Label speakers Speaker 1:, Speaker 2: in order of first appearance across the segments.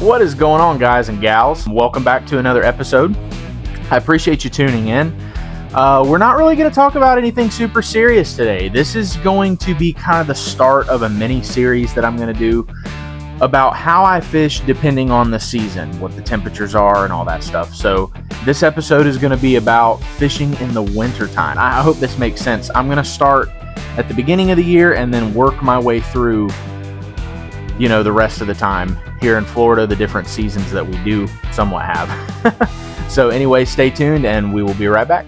Speaker 1: What is going on, guys and gals? Welcome back to another episode. I appreciate you tuning in. We're not really going to talk about anything super serious today. This is going to be kind of the start of a mini series that I'm going to do about how I fish depending on the season, what the temperatures are and all that stuff. So this episode is going to be about fishing in the wintertime. I hope this makes sense. I'm going to start at the beginning of the year and then work my way through, the rest of the time here in Florida, the different seasons that we do somewhat have. So anyway, stay tuned and we will be right back.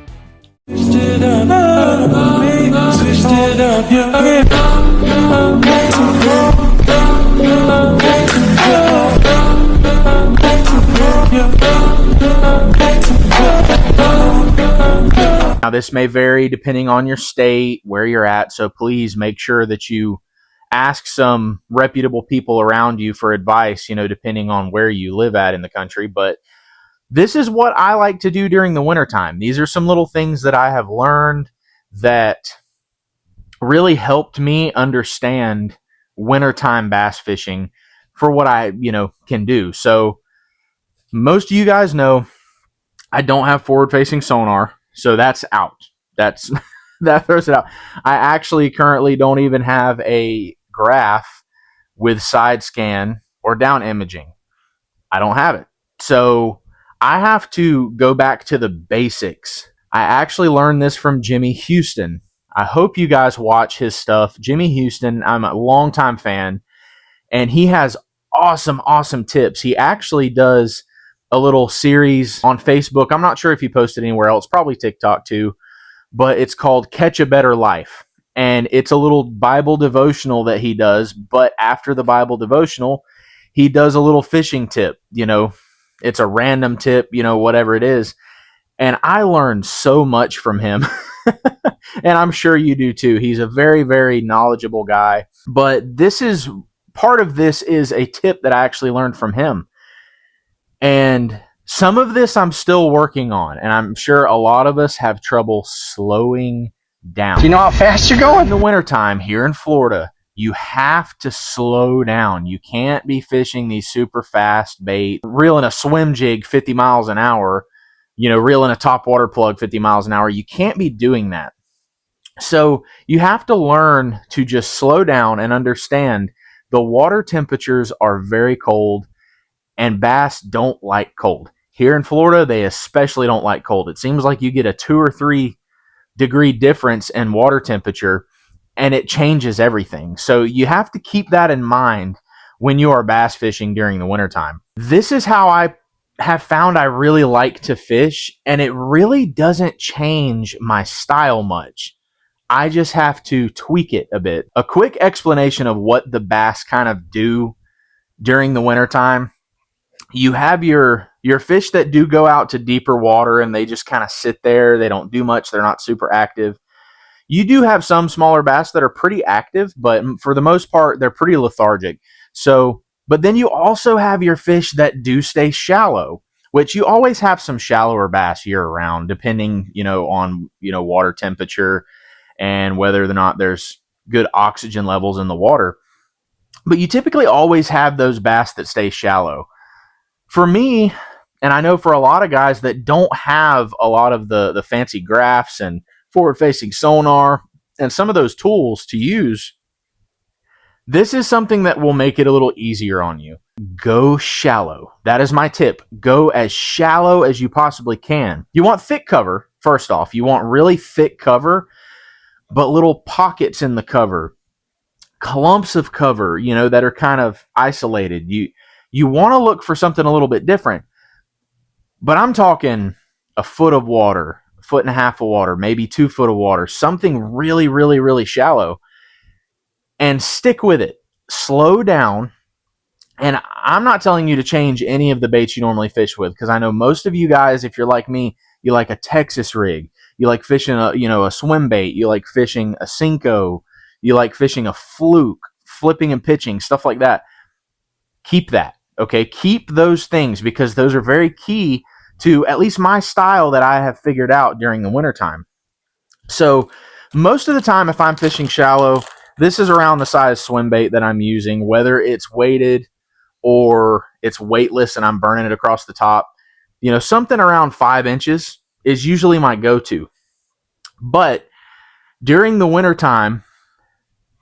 Speaker 1: Now, this may vary depending on your state, where you're at, so please make sure that you ask some reputable people around you for advice, depending on where you live at in the country. But this is what I like to do during the wintertime. These are some little things that I have learned that really helped me understand wintertime bass fishing for what I, can do. So most of you guys know I don't have forward-facing sonar, so that's out. That throws it out. I actually currently don't even have a graph with side scan or down imaging. I don't have it. So I have to go back to the basics. I actually learned this from Jimmy Houston. I hope you guys watch his stuff. Jimmy Houston, I'm a longtime fan, and he has awesome tips. He actually does a little series on Facebook. I'm not sure if he posted anywhere else, probably TikTok too, but it's called Catch a Better Life. And it's a little Bible devotional that he does, but after the Bible devotional, he does a little fishing tip. It's a random tip, whatever it is. And I learned so much from him. And I'm sure you do too. He's a very, very knowledgeable guy. But part of this is a tip that I actually learned from him. And some of this I'm still working on. And I'm sure a lot of us have trouble slowing down.
Speaker 2: Do you know how fast you're going?
Speaker 1: In the wintertime here in Florida, you have to slow down. You can't be fishing these super fast bait, reeling a swim jig 50 miles an hour, reeling a top water plug 50 miles an hour. You can't be doing that. So you have to learn to just slow down and understand the water temperatures are very cold and bass don't like cold. Here in Florida, they especially don't like cold. It seems like you get a 2 or 3 degree difference in water temperature and it changes everything. So you have to keep that in mind when you are bass fishing during the wintertime. This is how I have found I really like to fish, and it really doesn't change my style much. I just have to tweak it a bit. A quick explanation of what the bass kind of do during the wintertime. You have your fish that do go out to deeper water and they just kind of sit there. They don't do much. They're not super active. You do have some smaller bass that are pretty active, but for the most part, they're pretty lethargic. But then you also have your fish that do stay shallow, which you always have some shallower bass year round, depending, on, water temperature and whether or not there's good oxygen levels in the water. But you typically always have those bass that stay shallow. For me, and I know for a lot of guys that don't have a lot of the fancy graphs and forward-facing sonar and some of those tools to use, this is something that will make it a little easier on you. Go shallow. That is my tip. Go as shallow as you possibly can. You want thick cover, first off. You want really thick cover, but little pockets in the cover, clumps of cover, that are kind of isolated. You want to look for something a little bit different. But I'm talking a foot of water, a foot and a half of water, maybe 2 foot of water, something really, really, really shallow. And stick with it. Slow down. And I'm not telling you to change any of the baits you normally fish with, because I know most of you guys, if you're like me, you like a Texas rig. You like fishing a swim bait. You like fishing a Senko. You like fishing a fluke, flipping and pitching, stuff like that. Keep that. Okay, keep those things, because those are very key to at least my style that I have figured out during the wintertime. So most of the time, if I'm fishing shallow, this is around the size swim bait that I'm using, whether it's weighted or it's weightless and I'm burning it across the top. Something around 5 inches is usually my go-to. But during the wintertime,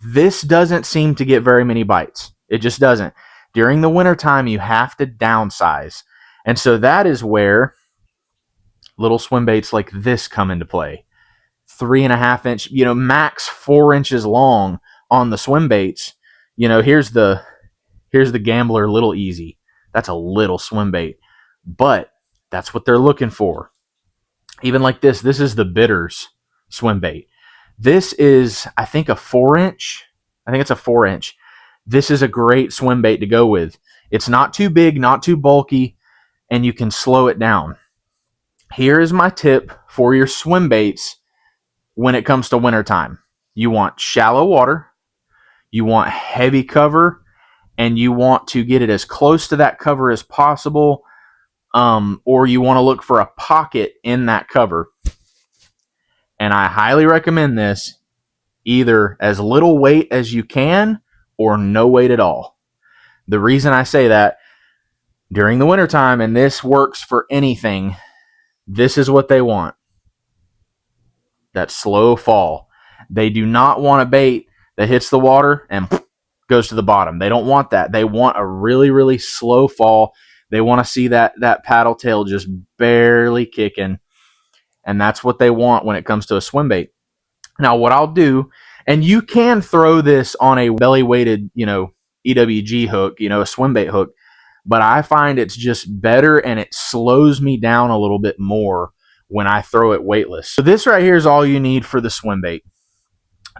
Speaker 1: this doesn't seem to get very many bites. It just doesn't. During the wintertime, you have to downsize. And so that is where little swim baits like this come into play. 3.5 inch, max 4 inches long on the swim baits. Here's the Gambler Little Easy. That's a little swim bait, but that's what they're looking for. Even like this is the Bitters swim bait. This is, I think, a 4-inch. I think it's a 4-inch. This is a great swim bait to go with. It's not too big, not too bulky, and you can slow it down. Here is my tip for your swim baits when it comes to wintertime. You want shallow water, you want heavy cover, and you want to get it as close to that cover as possible, or you want to look for a pocket in that cover. And I highly recommend this, either as little weight as you can or no weight at all. The reason I say that, during the wintertime, and this works for anything, this is what they want. That slow fall. They do not want a bait that hits the water and goes to the bottom. They don't want that. They want a really, really slow fall. They want to see that paddle tail just barely kicking. And that's what they want when it comes to a swim bait. Now, what I'll do, and you can throw this on a belly-weighted, EWG hook, a swim bait hook, but I find it's just better and it slows me down a little bit more when I throw it weightless. So this right here is all you need for the swim bait.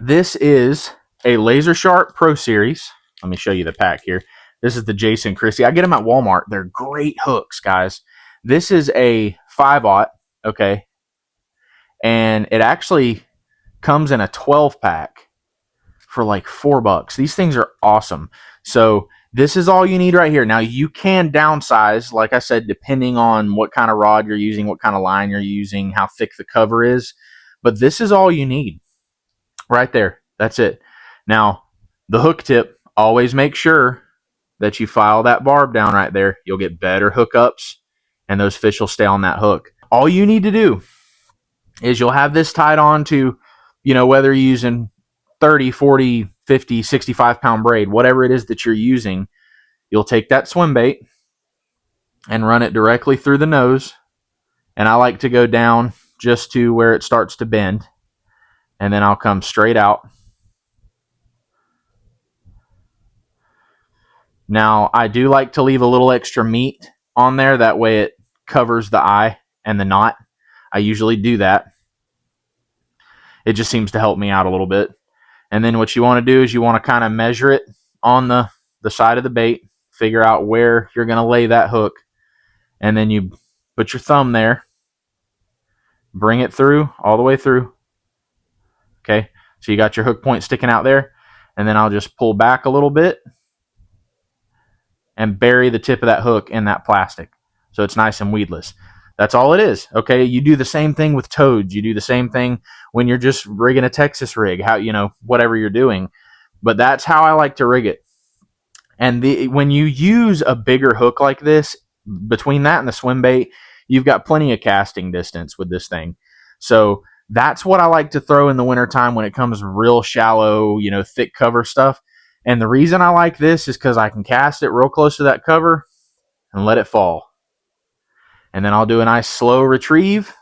Speaker 1: This is a Laser Sharp Pro Series. Let me show you the pack here. This is the Jason Christie. I get them at Walmart. They're great hooks, guys. This is a 5/0, okay? And it actually comes in a 12-pack for like $4. These things are awesome. So this is all you need right here. Now, you can downsize, like I said, depending on what kind of rod you're using, what kind of line you're using, how thick the cover is. But this is all you need right there. That's it. Now, the hook tip, always make sure that you file that barb down right there. You'll get better hookups, and those fish will stay on that hook. All you need to do is you'll have this tied on to, whether you're using 30, 40, 50, 65-pound braid, whatever it is that you're using, you'll take that swim bait and run it directly through the nose. And I like to go down just to where it starts to bend. And then I'll come straight out. Now, I do like to leave a little extra meat on there. That way it covers the eye and the knot. I usually do that. It just seems to help me out a little bit. And then what you want to do is you want to kind of measure it on the side of the bait, figure out where you're going to lay that hook, and then you put your thumb there, bring it through, all the way through. Okay, so you got your hook point sticking out there, and then I'll just pull back a little bit and bury the tip of that hook in that plastic so it's nice and weedless. That's all it is. Okay, you do the same thing with toads. You do the same thing when you're just rigging a Texas rig, whatever you're doing. But that's how I like to rig it. And when you use a bigger hook like this, between that and the swim bait, you've got plenty of casting distance with this thing. So that's what I like to throw in the wintertime when it comes real shallow, thick cover stuff. And the reason I like this is because I can cast it real close to that cover and let it fall. And then I'll do a nice slow retrieve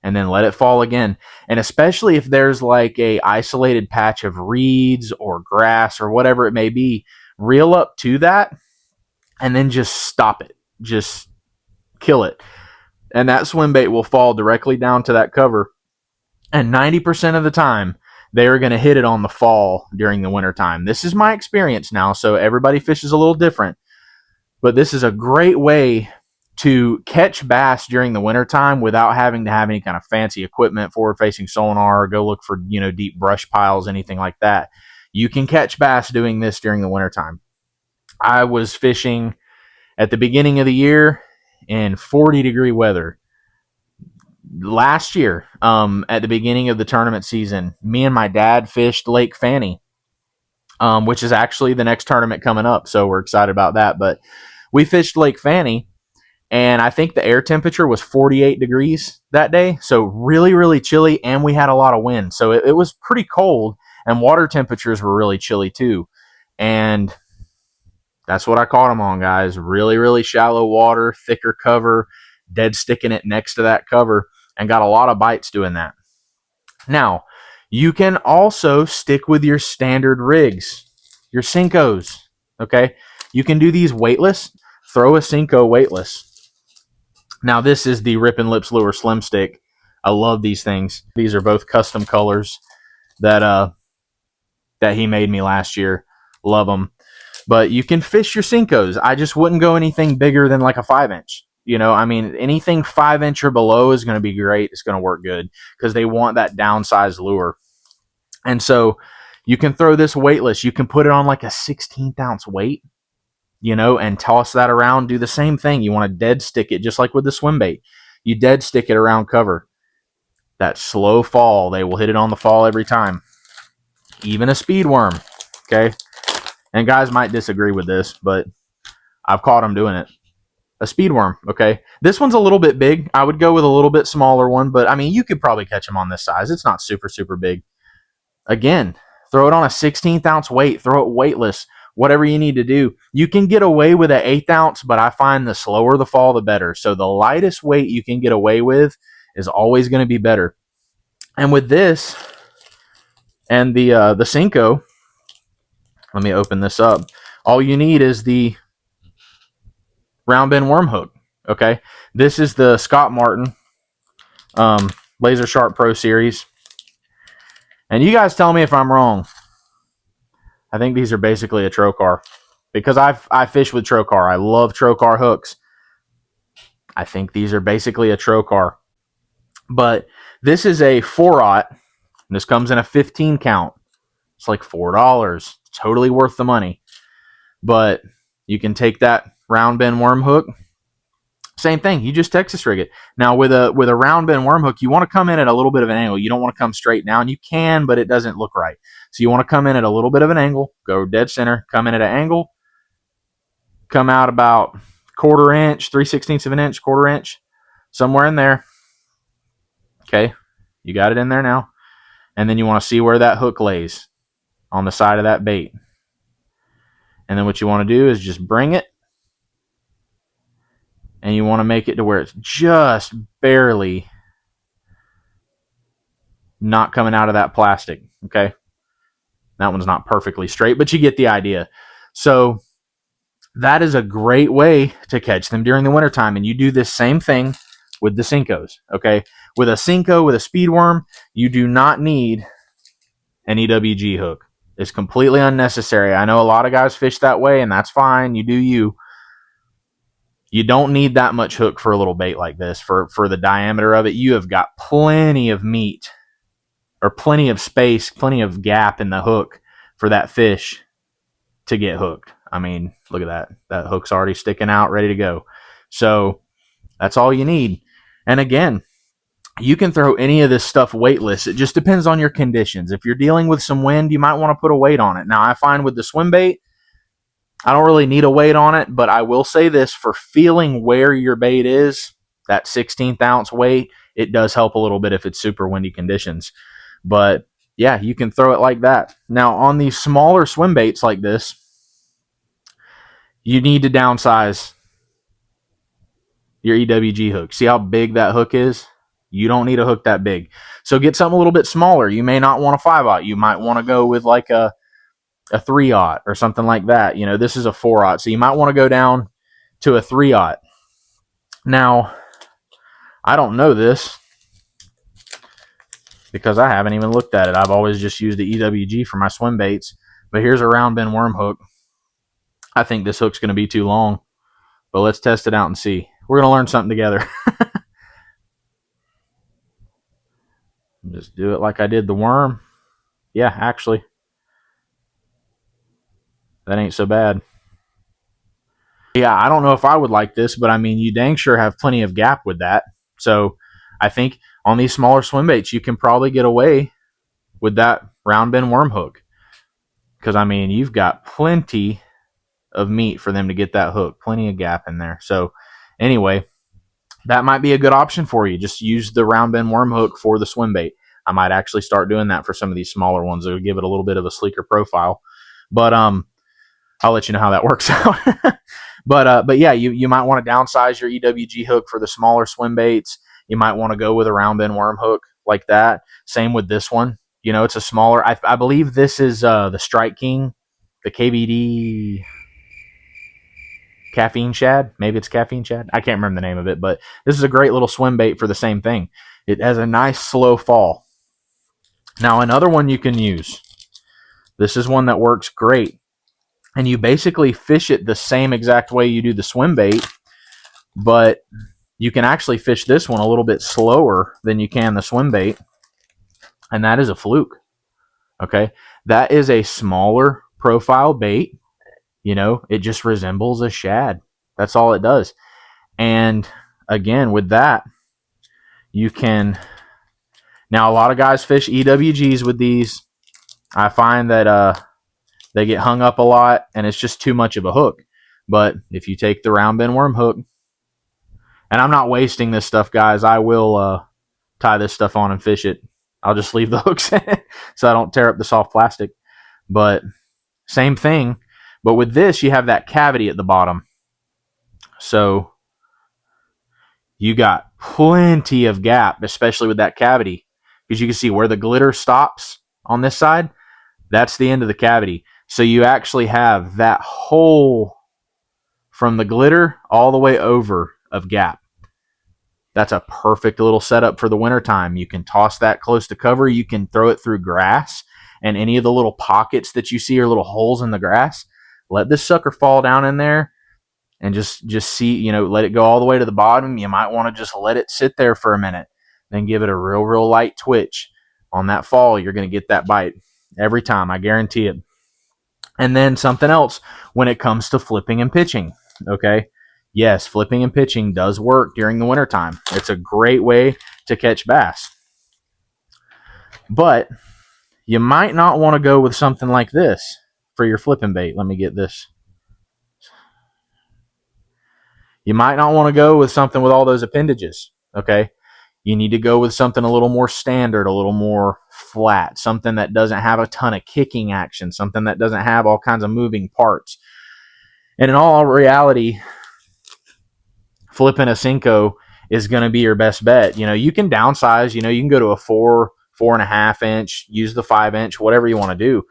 Speaker 1: and then let it fall again. And especially if there's like a isolated patch of reeds or grass or whatever it may be, reel up to that and then just stop it. Just kill it. And that swim bait will fall directly down to that cover. And 90% of the time, they're going to hit it on the fall during the wintertime. This is my experience now, so everybody fishes a little different. But this is a great way to catch bass during the wintertime without having to have any kind of fancy equipment, forward-facing sonar, or go look for, deep brush piles, anything like that. You can catch bass doing this during the wintertime. I was fishing at the beginning of the year in 40-degree weather. Last year, at the beginning of the tournament season, me and my dad fished Lake Fanny. which is actually the next tournament coming up. So we're excited about that. But we fished Lake Fanny, and I think the air temperature was 48 degrees that day. So really, really chilly, and we had a lot of wind. So it was pretty cold, and water temperatures were really chilly too. And that's what I caught them on, guys. Really, really shallow water, thicker cover, dead sticking it next to that cover, and got a lot of bites doing that. Now, you can also stick with your standard rigs, your Senkos, okay? You can do these weightless. Throw a Senko weightless. Now, this is the Rippin' Lips Lure Slim Stick. I love these things. These are both custom colors that he made me last year. Love them. But you can fish your Senkos. I just wouldn't go anything bigger than like a 5-inch. You know, I mean, anything 5-inch or below is going to be great. It's going to work good because they want that downsized lure. And so you can throw this weightless. You can put it on like a 16th ounce weight, you know, and toss that around. Do the same thing. You want to dead stick it just like with the swim bait. You dead stick it around cover. That slow fall, they will hit it on the fall every time. Even a speed worm, okay? And guys might disagree with this, but I've caught them doing it. A speed worm, okay? This one's a little bit big. I would go with a little bit smaller one, but I mean, you could probably catch them on this size. It's not super, super big. Again, throw it on a 16th ounce weight. Throw it weightless. Whatever you need to do. You can get away with an 1/8 ounce, but I find the slower the fall, the better. So the lightest weight you can get away with is always going to be better. And with this and the Senko, let me open this up. All you need is the round bend worm hook. Okay, this is the Scott Martin Laser Sharp Pro Series. And you guys tell me if I'm wrong. I think these are basically a Trocar because I fish with Trocar. I love Trocar hooks. I think these are basically a Trocar. But this is a 4-aught. This comes in a 15 count. It's like $4. Totally worth the money. But you can take that round bend worm hook. Same thing. You just Texas rig it. Now with a round bend worm hook, you want to come in at a little bit of an angle. You don't want to come straight down. You can, but it doesn't look right. So you want to come in at a little bit of an angle. Go dead center. Come in at an angle. Come out about 1/4 inch, 3/16 of an inch, 1/4 inch, somewhere in there. Okay, you got it in there now. And then you want to see where that hook lays on the side of that bait. And then what you want to do is just bring it. And you want to make it to where it's just barely not coming out of that plastic, okay? That one's not perfectly straight, but you get the idea. So that is a great way to catch them during the wintertime. And you do this same thing with the Senkos, okay? With a Senko, with a speed worm, you do not need an EWG hook. It's completely unnecessary. I know a lot of guys fish that way, and that's fine. You do you. You don't need that much hook for a little bait like this. For the diameter of it, you have got plenty of meat or plenty of space, plenty of gap in the hook for that fish to get hooked. I mean, look at that. That hook's already sticking out, ready to go. So that's all you need. And again, you can throw any of this stuff weightless. It just depends on your conditions. If you're dealing with some wind, you might want to put a weight on it. Now, I find with the swim bait, I don't really need a weight on it, but I will say this, for feeling where your bait is, that 16th ounce weight, it does help a little bit if it's super windy conditions. But yeah, you can throw it like that. Now, on these smaller swim baits like this, you need to downsize your EWG hook. See how big that hook is? You don't need a hook that big. So get something a little bit smaller. You may not want a 5-aught. You might want to go with like a 3-aught or something like that. You know, this is a 4-aught, so you might want to go down to a 3-aught. Now, I don't know this because I haven't even looked at it. I've always just used the EWG for my swim baits, but here's a round bend worm hook. I think this hook's going to be too long, but let's test it out and see. We're going to learn something together. Just do it like I did the worm. Yeah, actually, that ain't so bad. Yeah, I don't know if I would like this, but I mean, you dang sure have plenty of gap with that. So I think on these smaller swim baits, you can probably get away with that round bend worm hook. because, I mean, you've got plenty of meat for them to get that hook, plenty of gap in there. So anyway, that might be a good option for you. Just use the round bend worm hook for the swim bait. I might actually start doing that for some of these smaller ones. It'll give it a little bit of a sleeker profile. But I'll let you know how that works out. But yeah, you might want to downsize your EWG hook for the smaller swim baits. You might want to go with a round bend worm hook like that. Same with this one. You know, it's a smaller. I believe this is the Strike King, the KVD Caffeine Shad. Maybe it's Caffeine Shad. I can't remember the name of it, but this is a great little swim bait for the same thing. It has a nice slow fall. Now, another one you can use. This is one that works great. And you basically fish it the same exact way you do the swim bait, but you can actually fish this one a little bit slower than you can the swim bait, and that is a fluke. Okay, that is a smaller profile bait. You know, it just resembles a shad. That's all it does. And again, with that, you can. Now, a lot of guys fish EWGs with these. I find that they get hung up a lot, and it's just too much of a hook. But if you take the round bend worm hook, and I'm not wasting this stuff, guys. I will tie this stuff on and fish it. I'll just leave the hooks in it so I don't tear up the soft plastic. But same thing. But with this, you have that cavity at the bottom. So you got plenty of gap, especially with that cavity. Because you can see where the glitter stops on this side. That's the end of the cavity. So you actually have that hole from the glitter all the way over of gap. That's a perfect little setup for the wintertime. You can toss that close to cover. You can throw it through grass, and any of the little pockets that you see are little holes in the grass. Let this sucker fall down in there and just see, you know, let it go all the way to the bottom. You might want to just let it sit there for a minute, then give it a real light twitch. On that fall, you're going to get that bite every time. I guarantee it. And then something else when it comes to flipping and pitching, okay? Yes, flipping and pitching does work during the wintertime. It's a great way to catch bass. But you might not want to go with something like this for your flipping bait. Let me get this. You might not want to go with something with all those appendages, okay? You need to go with something a little more standard, a little more flat, something that doesn't have a ton of kicking action, something that doesn't have all kinds of moving parts. And in all reality, flipping a Senko is going to be your best bet. You know, you can downsize, you know, you can go to a 4.5 inch, use the 5 inch, whatever you want to do,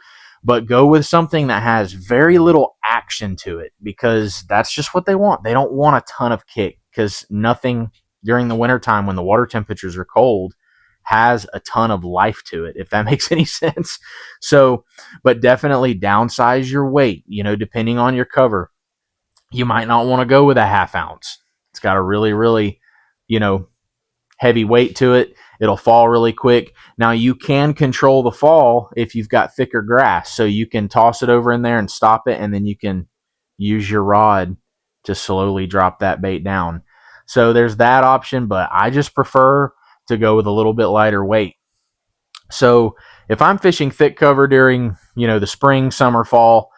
Speaker 1: but go with something that has very little action to it, because that's just what they want. They don't want a ton of kick, because nothing during the wintertime when the water temperatures are cold has a ton of life to it, if that makes any sense. So, but definitely downsize your weight, you know, depending on your cover. You might not want to go with a 1/2 ounce. It's got a really, you know, heavy weight to it. It'll fall really quick. Now, you can control the fall if you've got thicker grass. So you can toss it over in there and stop it, and then you can use your rod to slowly drop that bait down. So there's that option, but I just prefer to go with a little bit lighter weight. So if I'm fishing thick cover during, you know, the spring, summer, fall,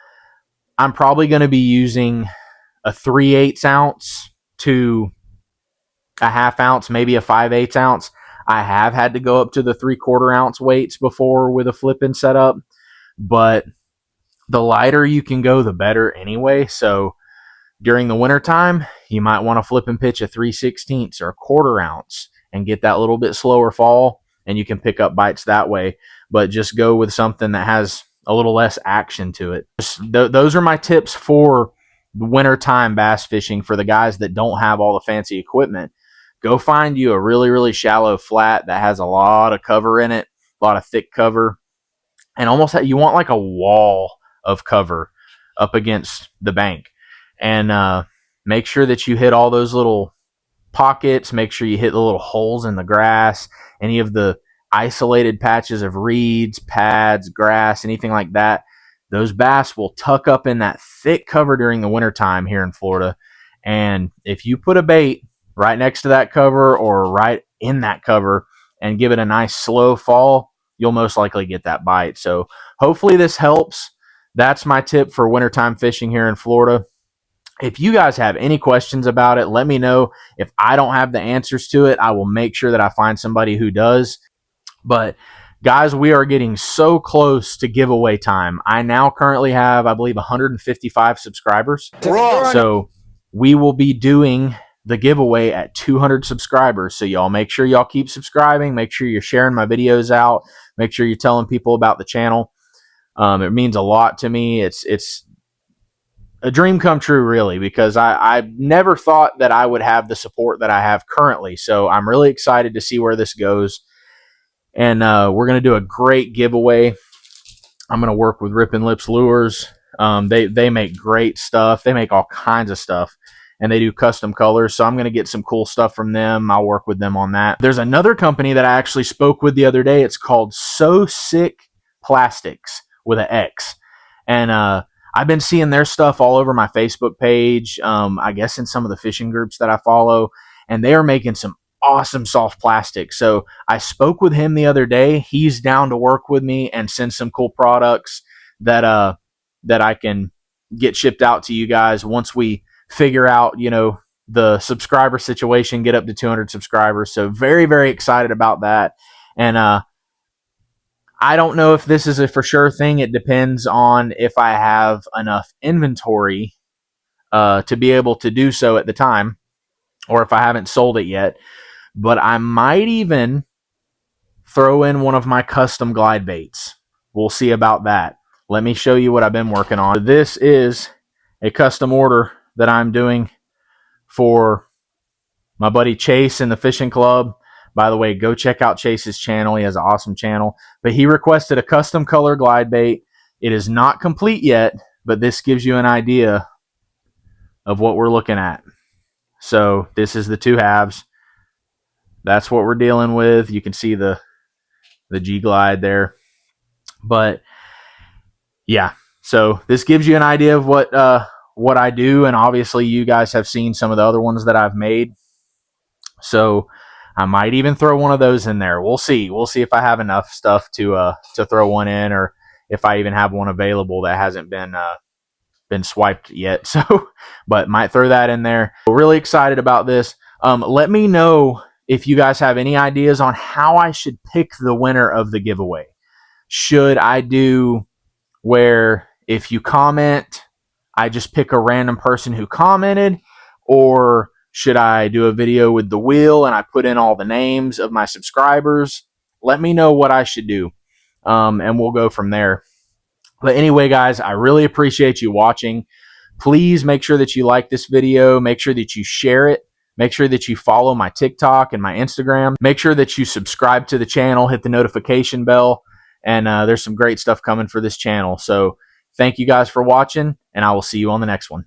Speaker 1: I'm probably going to be using a 3/8 ounce to a 1/2 ounce, maybe a 5/8 ounce. I have had to go up to the 3/4 ounce weights before with a flipping setup, but the lighter you can go, the better anyway. So during the wintertime, you might want to flip and pitch a 3/16 or a 1/4 ounce and get that little bit slower fall, and you can pick up bites that way. But just go with something that has a little less action to it. Those are my tips for wintertime bass fishing for the guys that don't have all the fancy equipment. Go find you a really shallow flat that has a lot of cover in it, a lot of thick cover, and almost you want like a wall of cover up against the bank. And make sure that you hit all those little pockets. Make sure you hit the little holes in the grass, any of the isolated patches of reeds, pads, grass, anything like that. Those bass will tuck up in that thick cover during the wintertime here in Florida. And if you put a bait right next to that cover or right in that cover and give it a nice slow fall, you'll most likely get that bite. So hopefully this helps. that's my tip for wintertime fishing here in Florida. If you guys have any questions about it, let me know. If I don't have the answers to it, I will make sure that I find somebody who does. But guys, we are getting so close to giveaway time. I now currently have, I believe, 155 subscribers. So we will be doing the giveaway at 200 subscribers. So y'all make sure y'all keep subscribing. Make sure you're sharing my videos out. Make sure you're telling people about the channel. It means a lot to me. It's a dream come true, really, because I never thought that I would have the support that I have currently. So I'm really excited to see where this goes. And we're going to do a great giveaway. I'm going to work with Rippin' Lips Lures. They make great stuff. They make all kinds of stuff. And they do custom colors. So I'm going to get some cool stuff from them. I'll work with them on that. There's another company that I actually spoke with the other day. It's called So Sick Plastics with an X. And I've been seeing their stuff all over my Facebook page, I guess in some of the fishing groups that I follow, and they are making some awesome soft plastic. So I spoke with him the other day. He's down to work with me and send some cool products that I can get shipped out to you guys once we figure out, you know, the subscriber situation, get up to 200 subscribers. So very, very excited about that. And I don't know if this is a for sure thing. It depends on if I have enough inventory to be able to do so at the time, or if I haven't sold it yet. But I might even throw in one of my custom glide baits. We'll see about that. Let me show you what I've been working on. This is a custom order that I'm doing for my buddy Chase in the fishing club. By the way, go check out Chase's channel. He has an awesome channel. But he requested a custom color glide bait. It is not complete yet, but this gives you an idea of what we're looking at. So this is the two halves. That's what we're dealing with. You can see the G Glide there. But yeah, so this gives you an idea of what I do, and obviously you guys have seen some of the other ones that I've made. So I might even throw one of those in there. We'll see. We'll see if I have enough stuff to throw one in, or if I even have one available that hasn't been swiped yet. So, but might throw that in there. We're really excited about this. Let me know if you guys have any ideas on how I should pick the winner of the giveaway. Should I do where if you comment, I just pick a random person who commented, or should I do a video with the wheel and I put in all the names of my subscribers? Let me know what I should do, and we'll go from there. But anyway, guys, I really appreciate you watching. Please make sure that you like this video. Make sure that you share it. Make sure that you follow my TikTok and my Instagram. Make sure that you subscribe to the channel, hit the notification bell, and there's some great stuff coming for this channel. So thank you guys for watching, and I will see you on the next one.